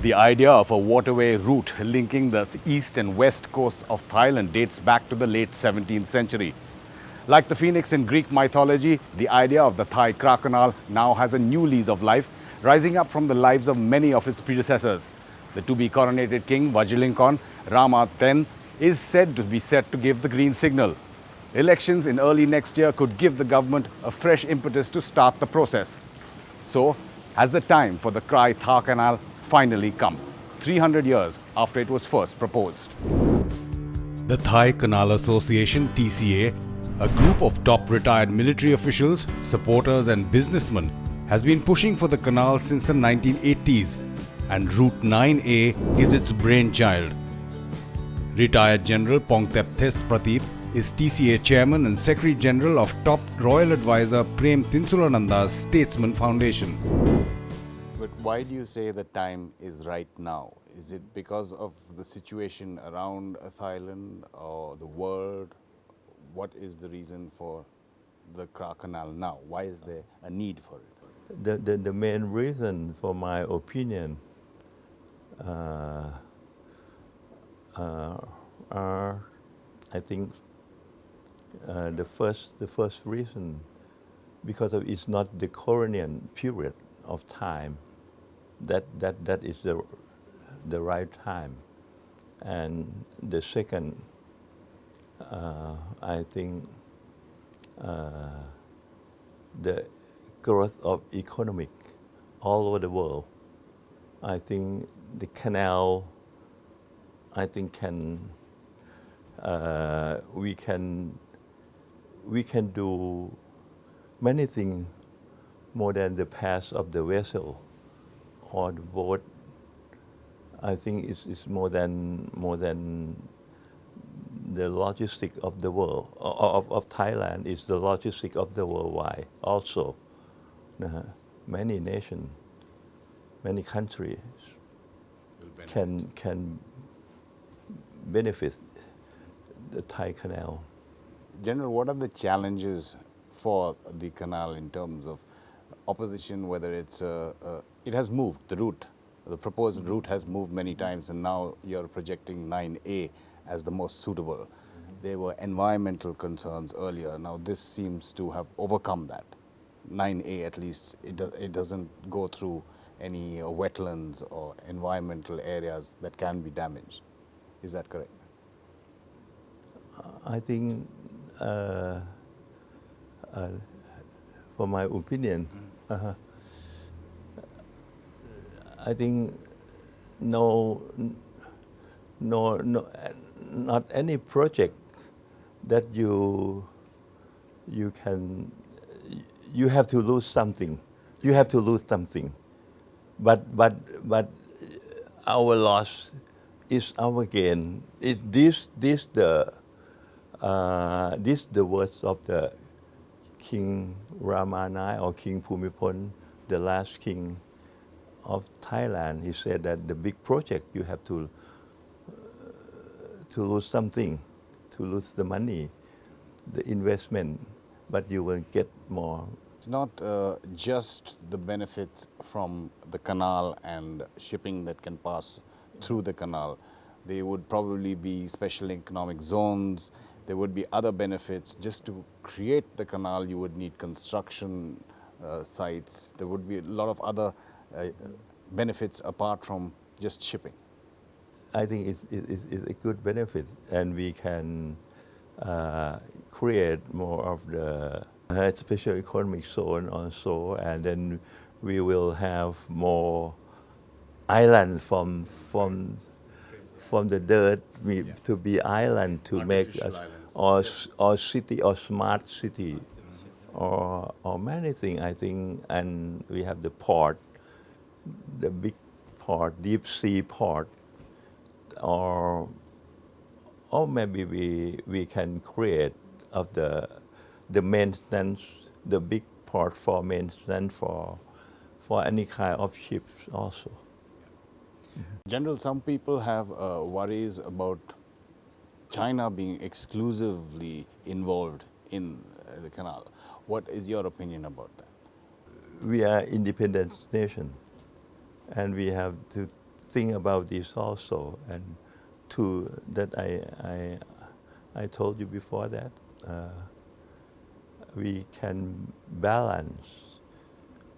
The idea of a waterway route linking the east and west coasts of Thailand dates back to the late 17th century. Like the phoenix in Greek mythology, the idea of the Thai Kra Canal now has a new lease of life, rising up from the lives of many of its predecessors. The to-be coronated king, Vajiralongkorn Rama X, is said to be set to give the green signal. Elections in early next year could give the government a fresh impetus to start the process. So, has the time for the Kra Canal finally come, 300 years after it was first proposed? The Thai Canal Association (TCA), a group of top retired military officials, supporters and businessmen, has been pushing for the canal since the 1980s, and Route 9A is its brainchild. Retired General Pongtep Thest Prateek is TCA Chairman and Secretary General of top Royal Advisor Prem Tinsulananda's Statesman Foundation. But why do you say the time is right now? Is it because of the situation around Thailand or the world? What is the reason for the Kra Canal now? Why is there a need for it? The main reason, for my opinion, are, I think, the first reason, because of it's not the colonial period of time. That is the right time. And the second, I think, the growth of economic all over the world. I think the canal, I think we can do many things more than the path of the vessel or the boat. I think it's more than the logistic of the world of Thailand is the logistic of the worldwide also. Many nations, many countries can benefit the Thai Canal. General, what are the challenges for the canal in terms of opposition, whether it's it has moved, the route, the proposed route has moved many times, and now you're projecting 9A as the most suitable. There were environmental concerns earlier. Now this seems to have overcome that. 9A at least, it doesn't go through any wetlands or environmental areas that can be damaged. Is that correct? I think, for my opinion, I think not any project that you have to lose something. You have to lose something, but our loss is our gain. This the words of the King Rama IX or King Bhumibol, the last king of Thailand. He said that the big project you have to lose something, to lose the money, the investment, but you will get more. It's not just the benefits from the canal and shipping that can pass through the canal. There would probably be special economic zones. There would be other benefits. Just to create the canal, you would need construction sites. There would be a lot of other benefits apart from just shipping. I think it's a good benefit, and we can create more of the special economic zone also, and then we will have more island from the dirt to be island to make us, or city or smart city or many things, I think. And we have the port, the big port, deep sea port, or maybe we can create of the maintenance, the big port for maintenance for any kind of ships also. General, some people have worries about China being exclusively involved in the canal. What is your opinion about that? We are independent nation, and we have to think about this also, and two that I told you before that we can balance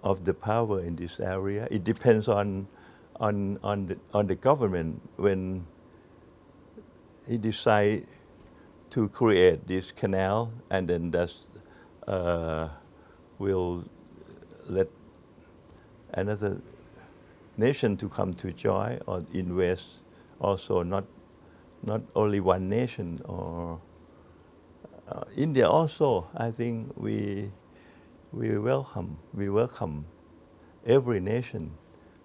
of the power in this area. It depends on the government when he decide to create this canal, and then that's will let another nation to come to join or invest. Also, not only one nation or India. Also, I think we welcome every nation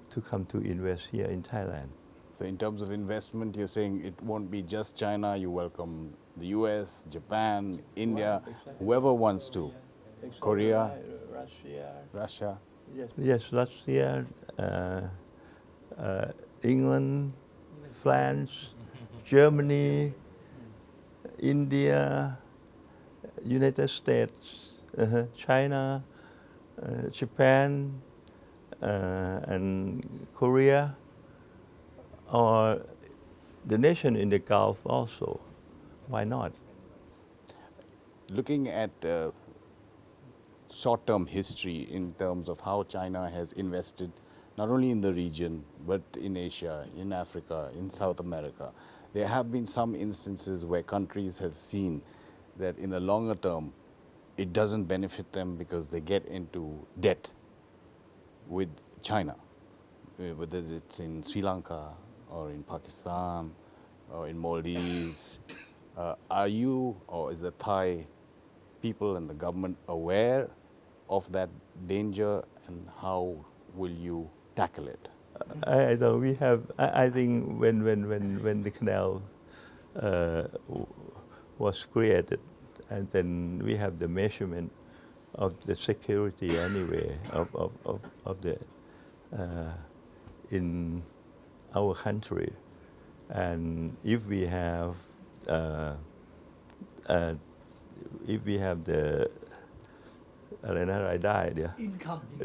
to come to invest here in Thailand. So in terms of investment, you're saying it won't be just China, you welcome the US, Japan, India, whoever wants to. Korea, Russia. Yes, Russia, England, France, Germany, India, United States, China, Japan, and Korea, or the nation in the Gulf also. Why not? Looking at short-term history in terms of how China has invested not only in the region but in Asia, in Africa, in South America, there have been some instances where countries have seen that in the longer term it doesn't benefit them because they get into debt with China, whether it's in Sri Lanka or in Pakistan or in Maldives. Are you, or is the Thai people and the government aware of that danger, and how will you tackle it? I know we have. I think when the canal was created, and then we have the measurement of the security anyway of the in our country, and if we have the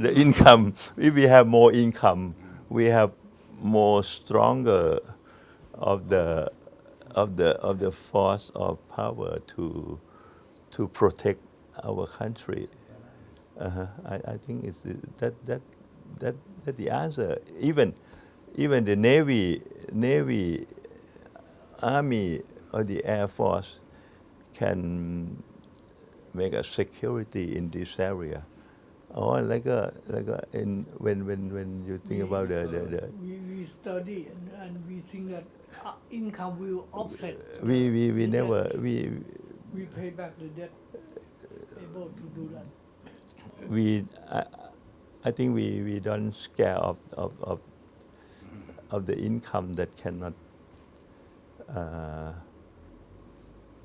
the income, if we have more income, we have more stronger of the force of power to protect our country. I think it's that the answer. Even the Navy, Army, or the Air Force can make a security in this area. Or when you think about the we study and we think that income will offset. we the never debt. we We pay back the debt. Able to do that. I think we don't scare of the income that cannot.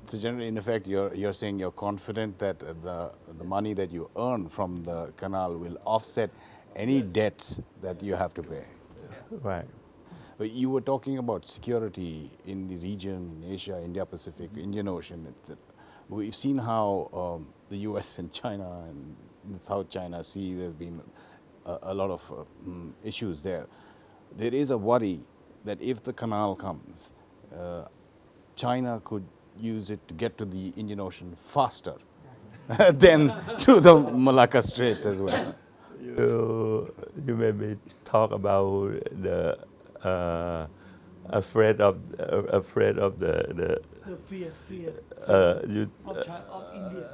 So generally, in effect, you're saying you're confident that the money that you earn from the canal will offset any debts that you have to pay. Right. But you were talking about security in the region, in Asia, India Pacific, Indian Ocean. We've seen how the US and China and the South China Sea, there's been a lot of issues there. There is a worry that if the canal comes, China could use it to get to the Indian Ocean faster than through the Malacca Straits as well. You maybe talk about the afraid of the The fear you of India.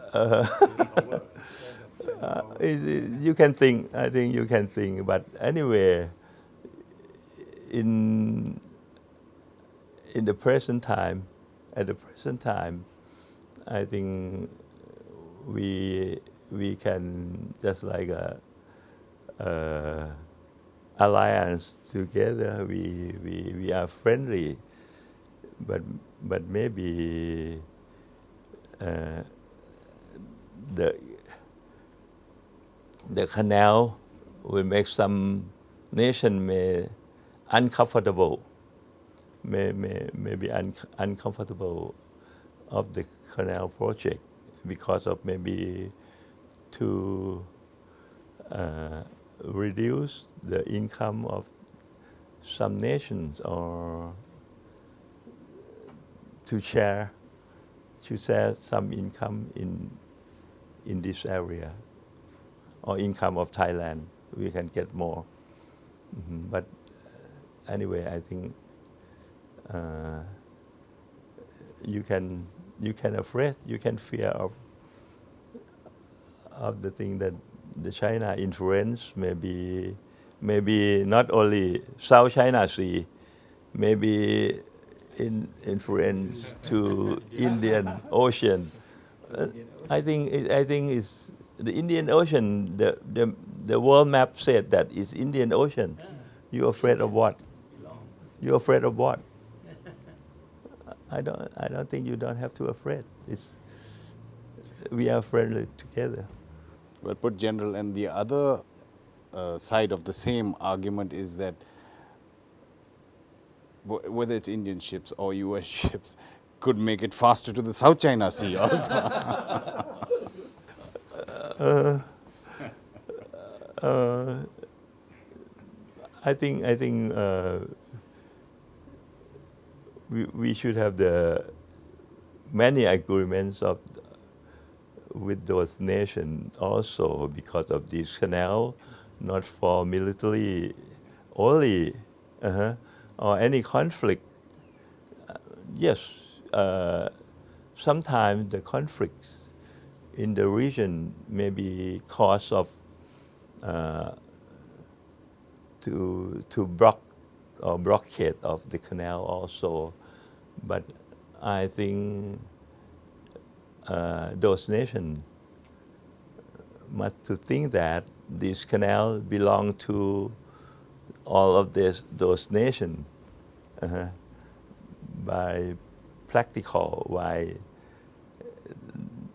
you can think. I think you can think. But anyway, in the present time, at the present time, I think we can just like a alliance together. We are friendly, but maybe the canal will make some nation may uncomfortable, may be uncomfortable of the canal project because of maybe to reduce the income of some nations or to share some income in this area, or income of Thailand. We can get more. But anyway, I think you can fear of the thing that the China influence maybe not only South China Sea, maybe influence to Indian Ocean. I think it's the Indian Ocean. The world map said that it's Indian Ocean. You're afraid of what? You're afraid of what? I don't think you don't have to afraid. We are friendly together. Well put, General. And the other side of the same argument is that whether it's Indian ships or US ships could make it faster to the South China Sea also. I think we should have the many agreements with those nations also because of this canal, not for military only, or any conflict. Yes, sometimes the conflicts in the region may be cause of to block or blockade of the canal also, but I think those nations must to think that this canal belong to all of those nations by practical why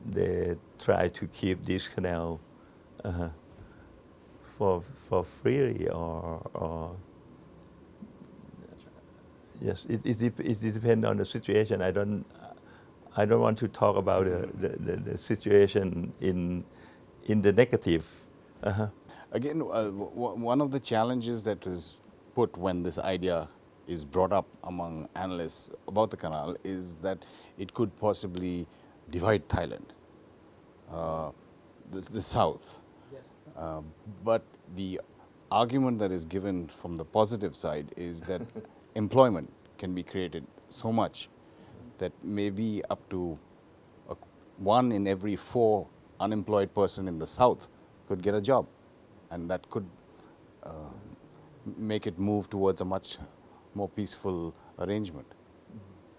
they try to keep this canal for free or yes, it depends on the situation. I don't want to talk about the situation in the negative. Again, one of the challenges that is put when this idea is brought up among analysts about the canal is that it could possibly divide Thailand, the south. Yes. But the argument that is given from the positive side is that employment can be created so much that maybe up to 1 in every 4 unemployed person in the south could get a job, and that could make it move towards a much more peaceful arrangement.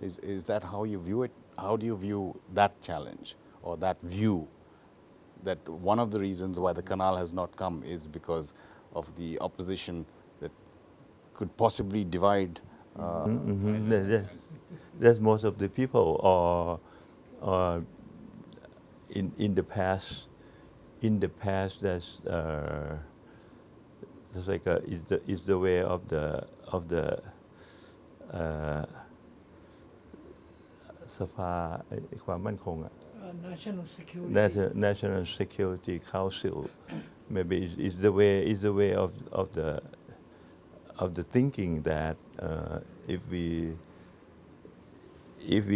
Is that how you view it? How do you view that challenge or that view, that one of the reasons why the canal has not come is because of the opposition that could possibly divide? That's most of the people, or in the past. In the past, that's like is the way of the สภาความมั่นคง National security. National Security Council. Maybe is the way of the thinking that if we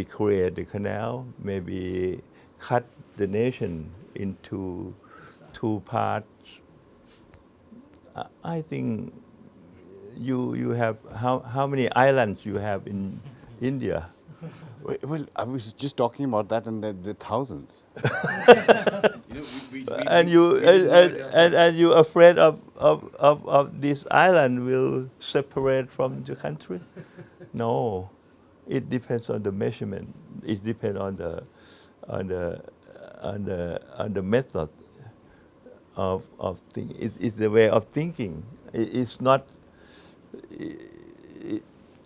create the canal, maybe cut the nation into 2 parts. I think you have how many islands you have in India? Well, I was just talking about that, and the thousands. And you afraid of this island will separate from the country? No, it depends on the measurement. It depends on the method of thinking. It's the way of thinking. It's not.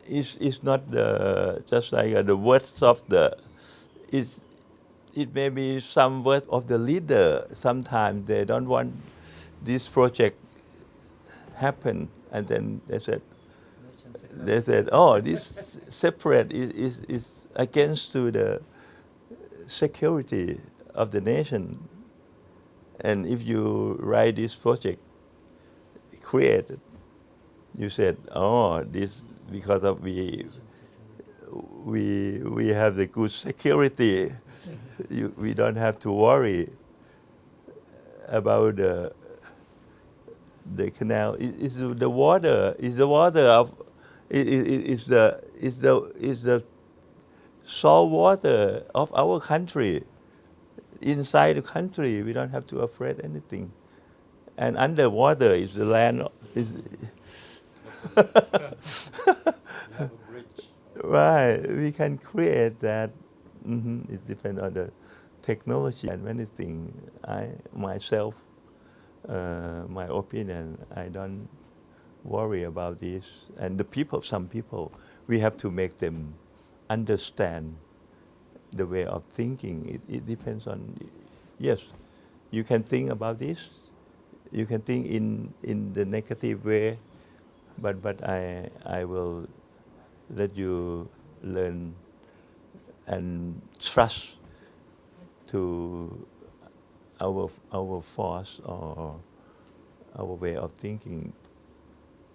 It's not just like the words of the. It may be some words of the leader. Sometimes they don't want this project happen, and then they said, oh, this separate is against to the security of the nation. And if you write this project, create it, You said, oh, this because of we have the good security. We don't have to worry about the canal. It's the water. It's the water of. It's the salt water of our country. Inside the country, we don't have to afraid anything. And underwater is the land. Is right. We can create that. It depends on the technology and many things. I myself, my opinion, I don't worry about this. And the people, some people, we have to make them understand the way of thinking. It depends on, yes, you can think about this. You can think in the negative way, but I will let you learn and trust to our force or our way of thinking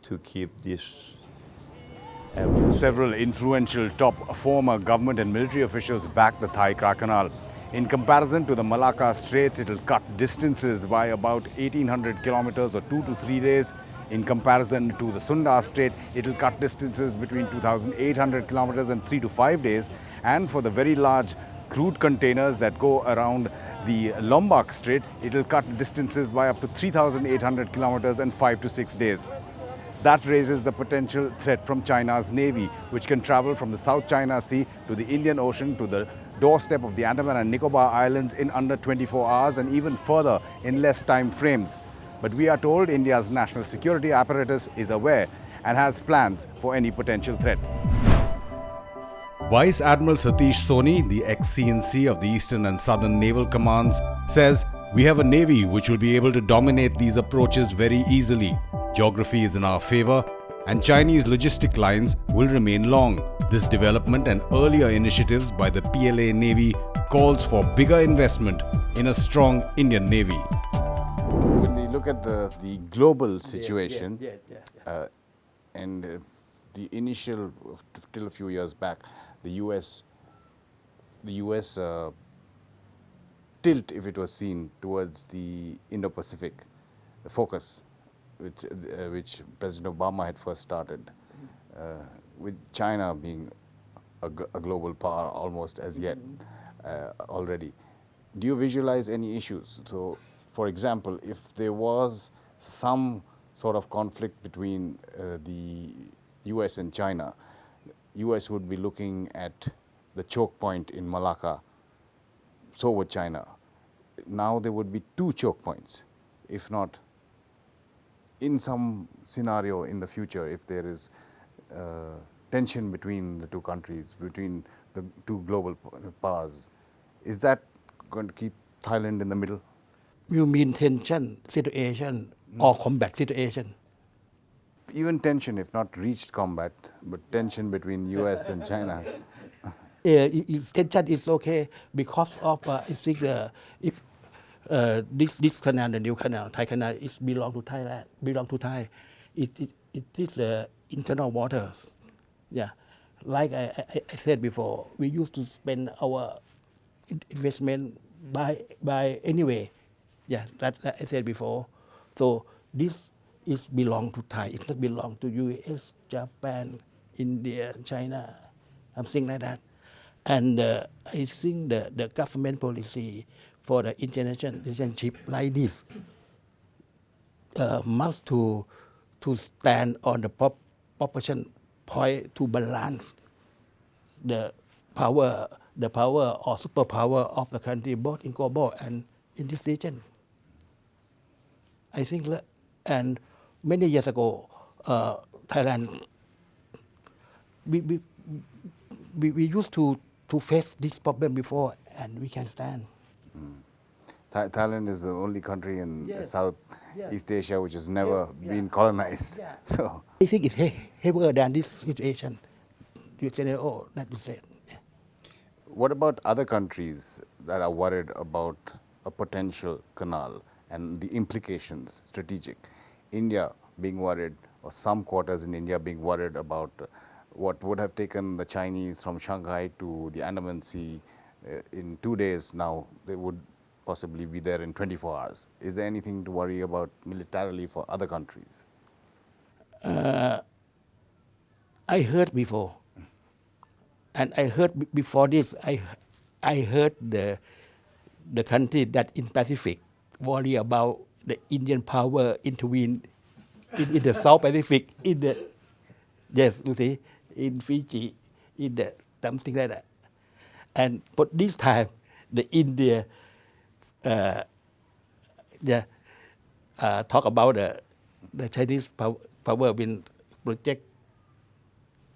to keep this. Several influential top former government and military officials back the Thai Kra Canal. In comparison to the Malacca Straits, it will cut distances by about 1800 kilometers or 2 to 3 days. In comparison to the Sunda Strait, it will cut distances between 2800 kilometers and 3 to 5 days. And for the very large crude containers that go around the Lombok Strait, it will cut distances by up to 3800 kilometers and 5 to 6 days. That raises the potential threat from China's navy, which can travel from the South China Sea to the Indian Ocean to the doorstep of the Andaman and Nicobar Islands in under 24 hours and even further in less time frames. But we are told India's national security apparatus is aware and has plans for any potential threat. Vice Admiral Satish Soni, the ex-CNC of the Eastern and Southern Naval Commands, says, "We have a navy which will be able to dominate these approaches very easily. Geography is in our favor, and Chinese logistic lines will remain long. This development and earlier initiatives by the PLA Navy calls for bigger investment in a strong Indian Navy." When we look at the global situation, and the initial, till a few years back, the US tilt, if it was seen, towards the Indo-Pacific, the focus, which President Obama had first started, with China being a global power almost as yet already. Do you visualize any issues? So, for example, if there was some sort of conflict between the US and China, US would be looking at the choke point in Malacca, so would China. Now there would be two choke points, if not in some scenario in the future, if there is tension between the two countries, between the two global powers. Is that going to keep Thailand in the middle? You mean tension situation or combat situation? Even tension, if not reached combat, but tension between US and China. Tension is okay because of I think if this canal, the new canal, Thai canal, is belong to Thailand, belong to Thai. It is internal waters. Yeah, like I said before, we used to spend our investment by anyway. Yeah, that I said before. So this is belong to Thai. It doesn't belong to US, Japan, India, China, something like that. And I think the government policy for the international relationship like this must to stand on the proportion point to balance the power or superpower of the country, both in global and in this region. I think that, and many years ago, Thailand, we used to face this problem before, and we can stand. Thailand is the only country in Southeast Asia which has never been colonized. Yeah. So I think it's heavier than this situation. You say, oh, that you said. Yeah. what about other countries that are worried about a potential canal and the implications, strategic? India being worried or some quarters in India being worried about what would have taken the Chinese from Shanghai to the Andaman Sea in 2 days. Now they would possibly be there in 24 hours. Is there anything to worry about militarily for other countries? I heard before, and I heard before this. I heard the country that in Pacific worry about the Indian power intervene in the South Pacific, in the yes, you see, in Fiji, in the something like that. And but this time, the India, talk about the Chinese power will project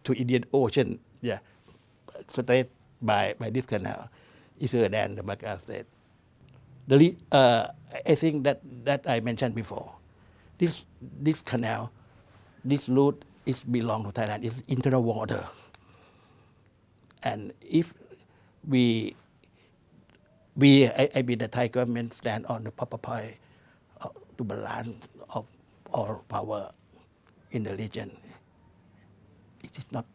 to Indian Ocean, straight by this canal, easier than the Malacca Strait. I think that I mentioned before. This canal, this route is belong to Thailand. It's internal water, and if I mean the Thai government stand on the proper point to balance of all power in the region. It is not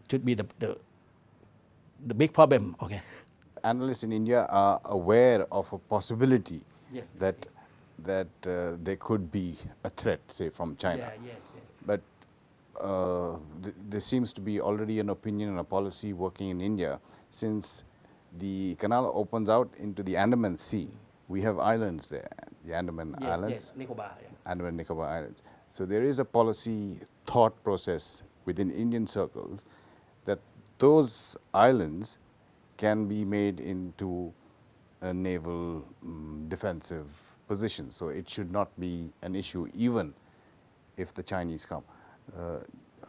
should be the big problem. Okay. Analysts in India are aware of a possibility Yes. that there could be a threat, say, from China. Yes. But there seems to be already an opinion and a policy working in India. Since the canal opens out into the Andaman Sea, we have islands there, the Andaman Islands, Nicobar. Andaman Nicobar Islands. So there is a policy thought process within Indian circles that those islands can be made into a naval defensive position. So it should not be an issue even if the Chinese come.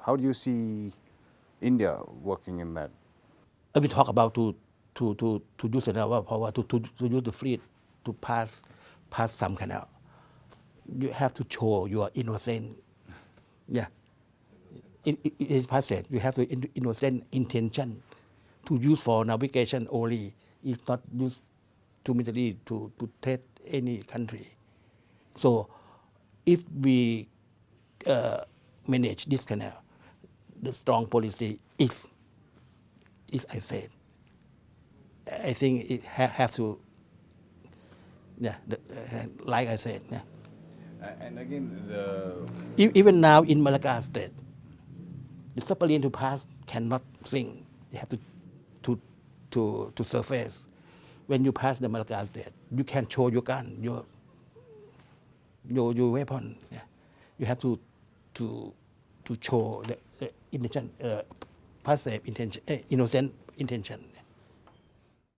How do you see India working in that? We talk about to use the naval power to use the fleet to pass some canal. You have to show your innocent. Yeah. It is passage. You have the innocent intention to use for navigation only. It's not used to military to threat any country. So if we manage this canal, the strong policy is I said. I think it have to. Like I said. Yeah. And again, Even now in Malacca Strait, the submarine to pass cannot sink. You have to surface. When you pass the Malacca Strait, you can show your gun, your weapon. Yeah. You have to show the intention, passive intention, innocent intention.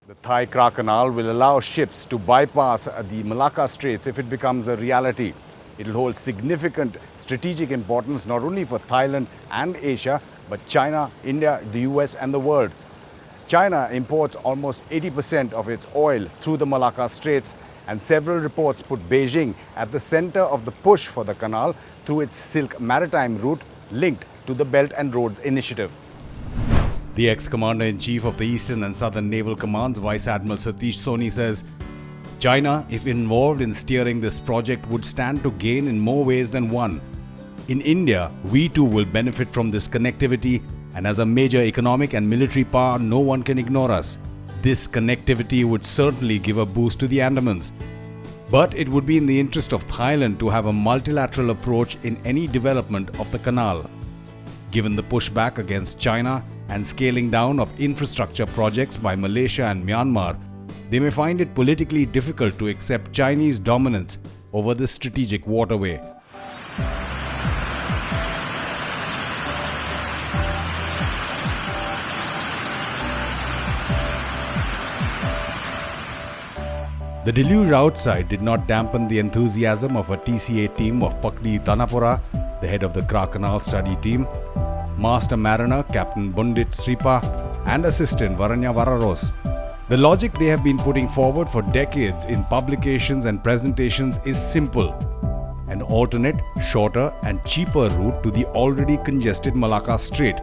the Thai Kra Canal will allow ships to bypass the Malacca Straits if it becomes a reality. It will hold significant strategic importance not only for Thailand and Asia, but China, India, the US and the world. China imports almost 80% of its oil through the Malacca Straits, and several reports put Beijing at the center of the push for the canal through its Silk Maritime route linked to the Belt and Road Initiative. The ex-commander-in-chief of the Eastern and Southern Naval Commands, Vice Admiral Satish Soni, says, China, if involved in steering this project, would stand to gain in more ways than one. In India, we too will benefit from this connectivity, and as a major economic and military power, no one can ignore us. This connectivity would certainly give a boost to the Andamans. But it would be in the interest of Thailand to have a multilateral approach in any development of the canal. Given the pushback against China and scaling down of infrastructure projects by Malaysia and Myanmar, they may find it politically difficult to accept Chinese dominance over this strategic waterway. The deluge outside did not dampen the enthusiasm of a TCA team of Pakdi Tanapura, the head of the Kra Canal study team, Master Mariner Captain Bundit Sripa, and assistant Varanya Vararos. The logic they have been putting forward for decades in publications and presentations is simple: an alternate, shorter and cheaper route to the already congested Malacca Strait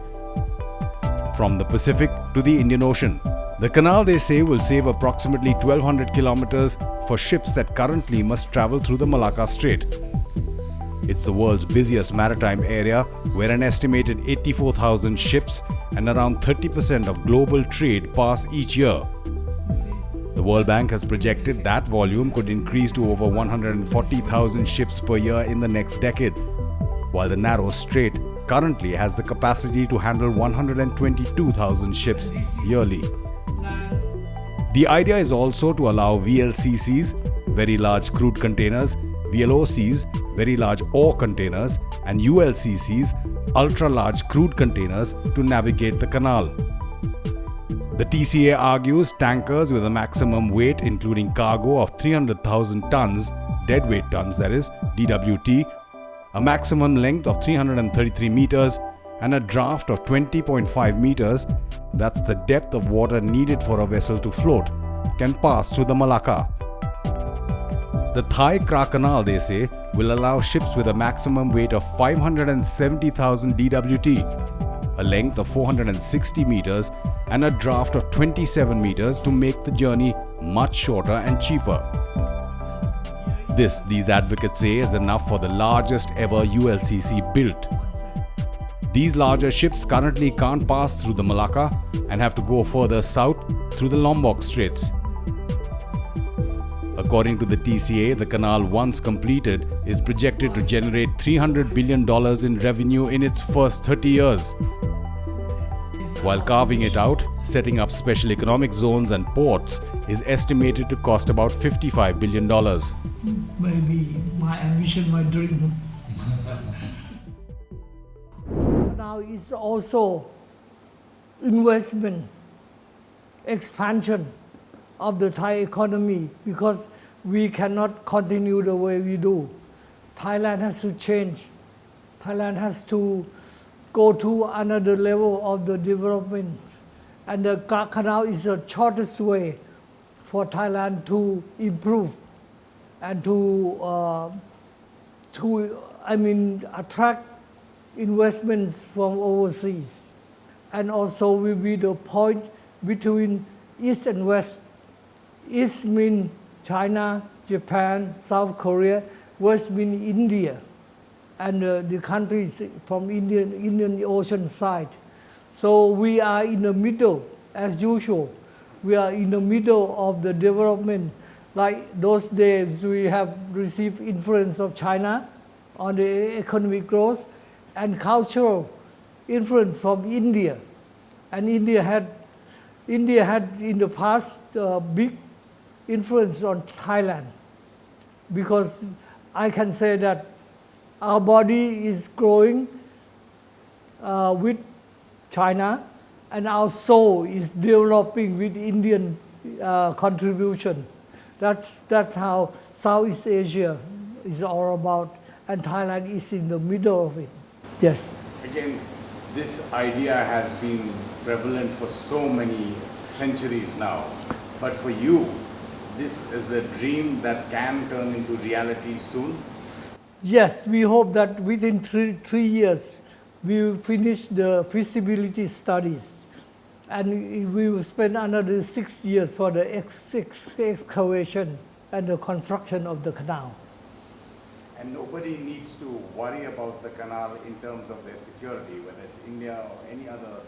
from the Pacific to the Indian Ocean. The canal, they say, will save approximately 1,200 kilometers for ships that currently must travel through the Malacca Strait. It's the world's busiest maritime area, where an estimated 84,000 ships and around 30% of global trade pass each year. The World Bank has projected that volume could increase to over 140,000 ships per year in the next decade, while the narrow strait currently has the capacity to handle 122,000 ships yearly. The idea is also to allow VLCCs, very large crude containers, VLOCs, very large ore containers, and ULCCs, ultra-large crude containers, to navigate the canal. The TCA argues tankers with a maximum weight including cargo of 300,000 tons, deadweight tons that is, DWT, a maximum length of 333 meters, and a draft of 20.5 meters, that's the depth of water needed for a vessel to float, can pass through the Malacca. The Thai Kra Canal, they say, will allow ships with a maximum weight of 570,000 DWT, a length of 460 meters, and a draft of 27 meters to make the journey much shorter and cheaper. This, these advocates say, is enough for the largest ever ULCC built. These larger ships currently can't pass through the Malacca and have to go further south through the Lombok Straits. According to the TCA, the canal, once completed, is projected to generate $300 billion in revenue in its first 30 years. While carving it out, setting up special economic zones and ports is estimated to cost about $55 billion. Maybe my ambition, my dream. Now it's also investment, expansion of the Thai economy, because we cannot continue the way we do. Thailand has to change. Thailand has to go to another level of the development. And the Kra Canal is the shortest way for Thailand to improve and to attract investments from overseas. And also will be the point between East and West. East means China, Japan, South Korea. West means India, and the countries from Indian Ocean side. So we are in the middle, as usual. We are in the middle of the development. Like those days, we have received influence of China on the economic growth, and cultural influence from India. And India had in the past big influence on Thailand, because I can say that our body is growing with China, and our soul is developing with Indian contribution. That's how Southeast Asia is all about, and Thailand is in the middle of it. Yes. Again, this idea has been prevalent for so many centuries now, but for you, this is a dream that can turn into reality soon? Yes, we hope that within three years we will finish the feasibility studies, and we will spend another 6 years for the excavation and the construction of the canal. And nobody needs to worry about the canal in terms of their security, whether it's India or any other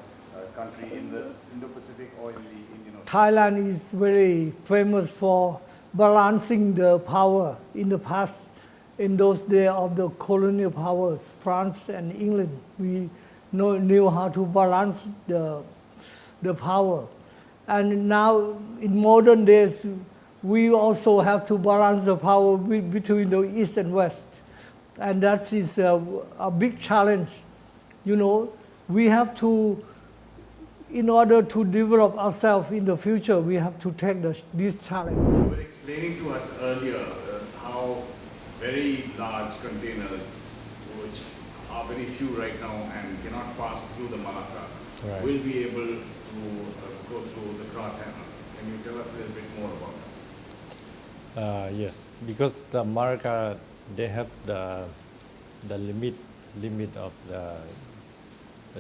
country in the Indo-Pacific or in the Indian Ocean. Thailand is very famous for balancing the power in the past. In those days of the colonial powers, France and England, we knew how to balance the power. And now in modern days, we also have to balance the power between the East and West. And that is a big challenge. You know, we have to, in order to develop ourselves in the future, we have to take this challenge. You were explaining to us earlier how very large containers, which are very few right now and cannot pass through the Malacca, Right. will be able to go through the Kra Canal. Can you tell us a little bit more about that? Yes, because the Malacca, they have the limit of the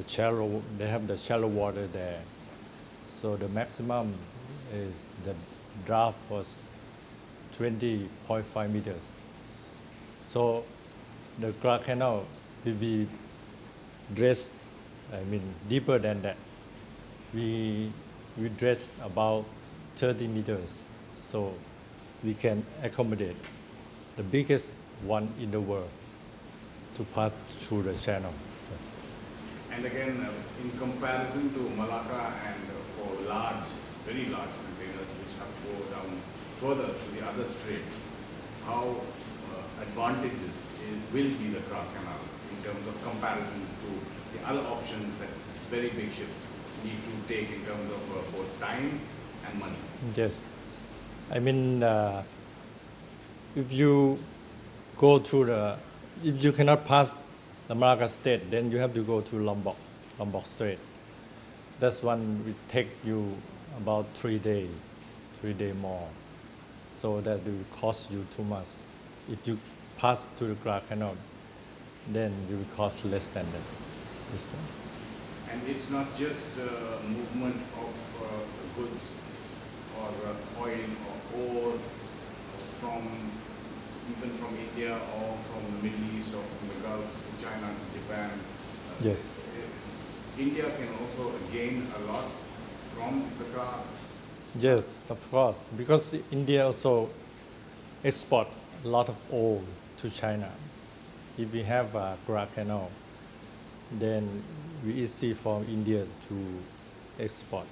shallow. They have the shallow water there, so the maximum is the draft was 20.5 meters. So the Kra Canal will be dressed, deeper than that. We dredge about 30 meters, so we can accommodate the biggest one in the world to pass through the channel. And again, in comparison to Malacca and for large, very large containers which have to go down further to the other straits, how advantageous will be the Kra Canal in terms of comparisons to the other options that very big ships need to take in terms of both time and money? Yes. If you go through if you cannot pass the Malacca Strait, then you have to go to Lombok Strait. That's one will take you about 3 days more. So that will cost you too much. If you pass to the Kra Canal, then it will cost less than that. And it's not just movement of goods or oil or ore even from India or from the Middle East or from the Gulf to China to Japan. Yes. India can also gain a lot from the Kra. Yes, of course, because India also export a lot of oil to China. If we have a Kra Canal, then we easy for India to export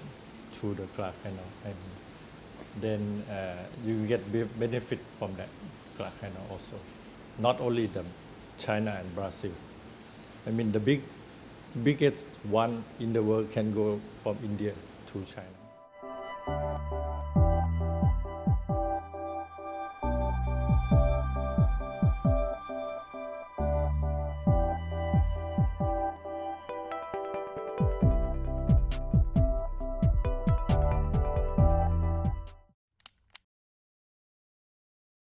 through the Kra Canal, and then you get benefit from that Kra Canal also. Not only the China and Brazil. The biggest one in the world can go from India to China.